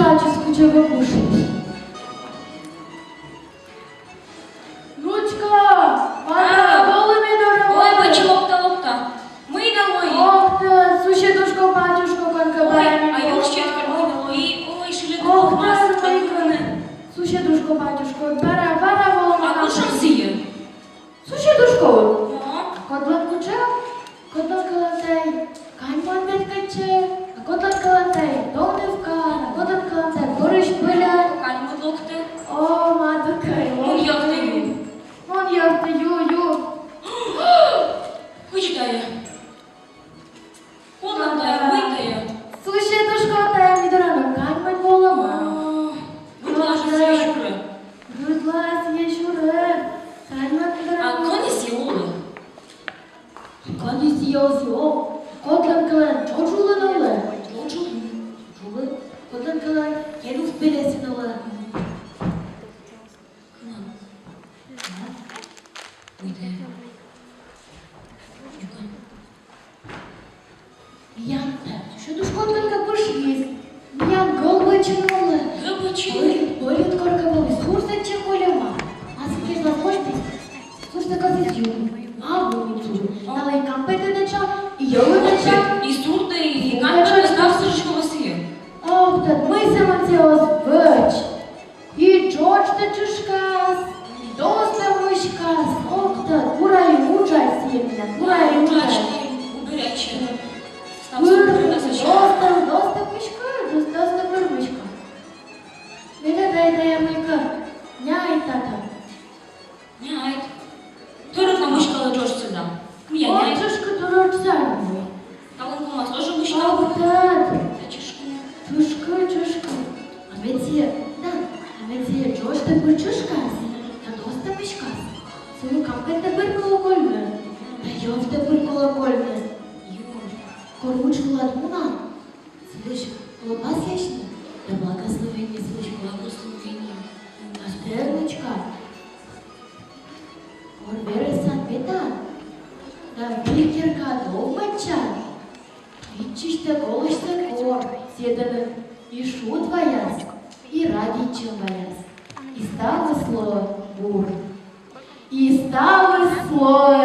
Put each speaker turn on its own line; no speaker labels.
зачіску чого кушаєш? Внучка, вона голими дорогою.
Ой, бачок та лопта. Ми домой.
Ох та, сусідушко, батюшко, конка
Ой,
барані.
а я ще ми домой. Ой, шелеко
Ох
масло.
та, мойкане. Сусідушко, батюшко, бара волона.
А кушав сіє?
Сусідушко,
О,
котлет куче, котлет калатей, кань мандет каче, а котлет калатей, доневка, а котлет калатей, борщ пилять.
кань модлокти.
О, матука,
Ну, як ти ю?
вон я встаю.
Хоч дає. Колом дає, вийдає.
Сусідушко, та я від рану кань мать волома.
Будь ласка, свіжури.
Будь ласка, я чуре. Кань мать від
А
рану.
коні сіли?
Коні сіо. Котлет кален, чочули нове. Чули? Котлет кален, єду в пилесі нове.
Вийде.
Янте, що до шкотлинка пошліз. Ян голби чинули.
Вибачили.
Болит корковый, слушайте колема. А скажи, возможно, слушайте, как здесь юг. Маму не чую. Налей кампети неча, і йоли неча.
І сурди, і кань не знав сирочково сіє.
Ох, так ми се Матеос бич. І Джордж те чушкас, і Доста мишкас. Ох, так, урай учай сім'я, урай учай.
Уберече. Став супер насочати.
Доста мишка, доста мишка. Дай мика, няй тата.
Няйт. Торок мишкала Джош сюди. Я няйт.
Отчушка дурачзарный.
Та вон кумас тоже мишкала.
Ох, тата.
Та чешку.
Чушка. А ведь я Джош тебе чушкас. Та доста мишкас. Свою кампет тепер колокольне. Та йов тепер колокольне.
Юр.
Коруч ладмуна. Слышь, колобас яшне. Да благословение, слышь,
Благословення.
Астерночка. Орбересан бета. Да вікерка довбача. Відчиште голоште кор. Сєдане і шу твоя, і радіча моя. І стало слово бур. І стало слово